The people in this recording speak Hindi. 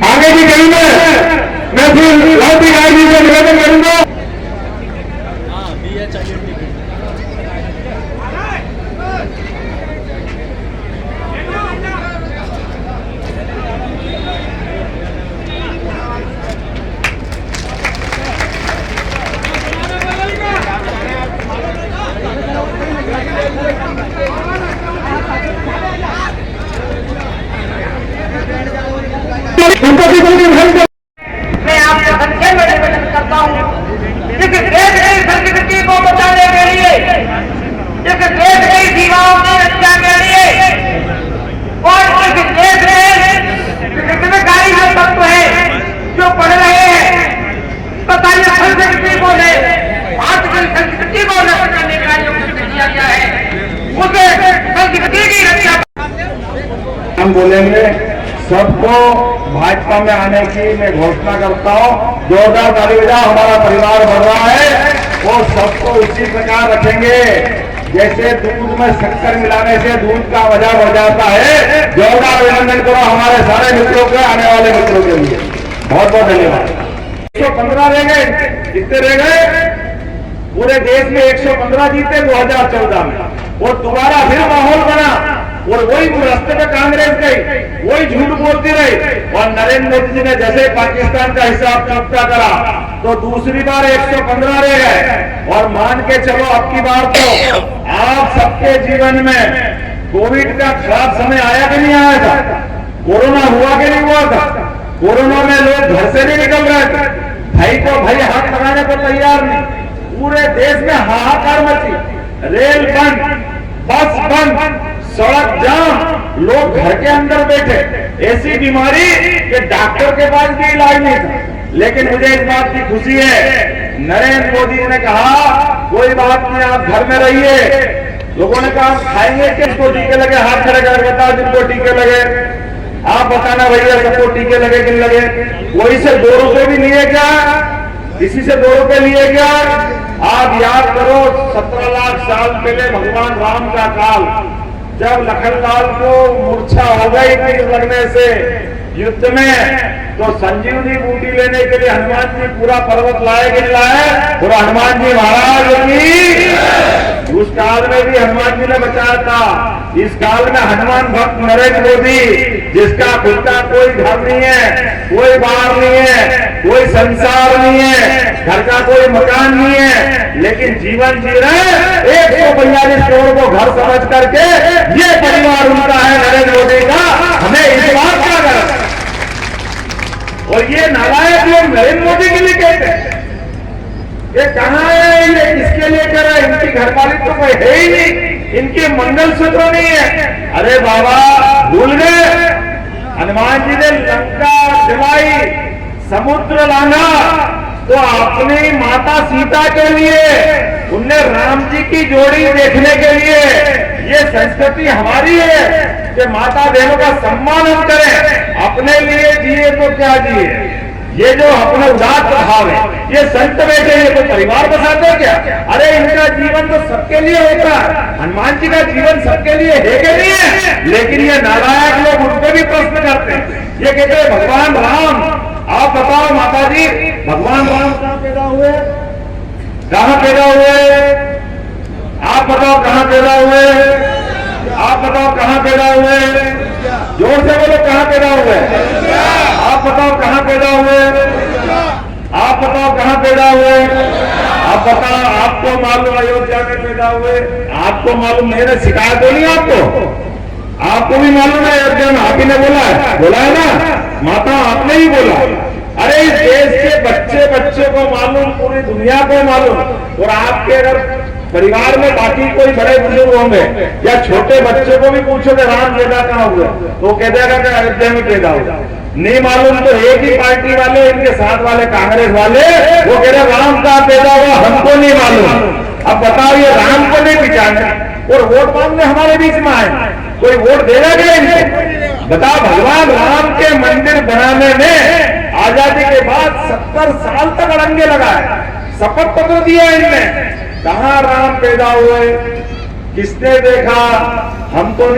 आगे की कड़ी में मैं फिर लाठी राय जी से निवेदन करूंगा। मैं आपसे संख्या में निवेदन करता हूँ, इस देश की संस्कृति को बचाने के लिए, इस देश की सीमाओं की रक्षा के लिए और इस देश में जितने कारीगर तत्व हैं जो पढ़ रहे हैं, बताइए संस्कृति को ले आज की संस्कृति को नष्ट करने का जो कुछ किया गया है उसे संस्कृति की रक्षा हम बोलेंगे। सबको भाजपा में आने की मैं घोषणा करता हूँ। जोरदार ताली बजाओ। हमारा परिवार बढ़ रहा है, वो सबको उसी प्रकार रखेंगे जैसे दूध में शक्कर मिलाने से दूध का मजा बढ़ जाता है। जोरदार अभिनंदन करो हमारे सारे मित्रों के, आने वाले मित्रों के लिए बहुत बहुत धन्यवाद। 115 रह गए, कितने रह गए? पूरे देश में 115 जीते 2014 में, और दोबारा फिर माहौल बना और वही रास्ते पे कांग्रेस गई, वही झूठ बोलती रही, और नरेंद्र मोदी जी ने जैसे पाकिस्तान का हिसाब चुकता करा तो दूसरी बार 115 रह गए। और मान के चलो अब की बार तो आप सबके जीवन में कोविड का खराब समय आया कि नहीं आया था? कोरोना हुआ कि नहीं हुआ था? कोरोना में लोग घर से नहीं निकल रहे थे, भाई को भाई हाथ लगाने को तैयार नहीं, पूरे देश में हाहाकार मची, रेल बंद, बस बंद, सड़क जाम, लोग घर के अंदर बैठे, ऐसी बीमारी कि डॉक्टर के पास भी इलाज नहीं था। लेकिन मुझे इस बात की खुशी है, नरेंद्र मोदी जी ने कहा कोई बात नहीं, आप घर में रहिए। लोगों ने कहा खाएंगे किसको टीके लगे? हाथ खड़े कर बताओ जिनको टीके लगे, आप बताना भैया सबको टीके लगे कि लगे? कोई से 2 रुपए भी लिए क्या? किसी से 2 रुपए लिए क्या? आप याद करो 17 लाख साल पहले भगवान राम का काल, जब लखनलाल को मूर्छा हो गई तीर लगने से युद्ध में, तो संजीवनी बूटी लेने के लिए हनुमान जी पूरा पर्वत लाए कि लाए? और हनुमान जी महाराज की उस काल में भी हनुमान जी ने बचाया था। इस काल में हनुमान भक्त नरेंद्र मोदी, जिसका खुद का कोई घर नहीं है, कोई बार नहीं है, कोई संसार नहीं है, घर का कोई मकान नहीं है, लेकिन जीवन जी रहे 142 करोड़ को घर समझ करके, ये परिवार उनका है नरेंद्र मोदी का। हमें इस बात का गर्व है। और ये नालायक लोग नरेंद्र मोदी के लिए कहते हैं, ये कहाँ है, ये किसके लिए कर रहा है? इनकी घरवाली तो कोई है ही नहीं, इनके मंगलसूत्र नहीं है। अरे बाबा भूल गए, हनुमान जी ने लंका जलाई, समुद्र लाना तो अपनी माता सीता के लिए, उनने राम जी की जोड़ी देखने के लिए। ये संस्कृति हमारी है कि माता बहनों का सम्मान हम करें, अपने लिए जिए तो क्या जिए। ये जो अपना उदार भाव है, ये संत बैठे हैं तो परिवार बसाते क्या? अरे इनका जीवन तो सबके लिए होता है, हनुमान जी का जीवन सबके लिए है कि नहीं है? लेकिन ये नालायक लोग उन पर भी प्रश्न करते हैं। ये कहते हैं भगवान राम, आप बताओ माता जी, भगवान राम कहाँ पैदा हुए? कहाँ पैदा हुए? आप बताओ कहाँ पैदा हुए? आप बताओ कहाँ पैदा हुए? जोर से बोलो कहाँ पैदा हुए? आप बताओ कहाँ पैदा हुए? आप बताओ कहाँ पैदा हुए? आप बताओ, आपको मालूम अयोध्या में पैदा हुए? आपको मालूम नहीं? मैंने शिकायत बोली आपको भी मालूम है अयोध्या में, आप ही ने बोला है ना? माता आपने ही बोला। अरे इस देश के बच्चे को मालूम, पूरी दुनिया को मालूम। और आपके अगर परिवार में बाकी कोई बड़े बुजुर्ग होंगे या छोटे बच्चे को भी पूछोगे राम पैदा कहाँ हुआ, तो कह देगा कि अयोध्या में पैदा हुआ। नहीं मालूम तो एक ही पार्टी वाले, इनके साथ वाले कांग्रेस वाले, वो कह रहे राम कहाँ पैदा हुआ, हमको नहीं मालूम। अब बताओ, ये राम को नहीं पहचाने और वोट मांगने हमारे बीच में आए, कोई वोट देगा क्या इनको? बताओ, भगवान राम के मंदिर बनाने में आजादी के बाद 70 साल तक अड़ंगे लगाए, शपथ पत्र दिया इनने। कहाँ राम पैदा हुए, किसने देखा? हम तो नहीं।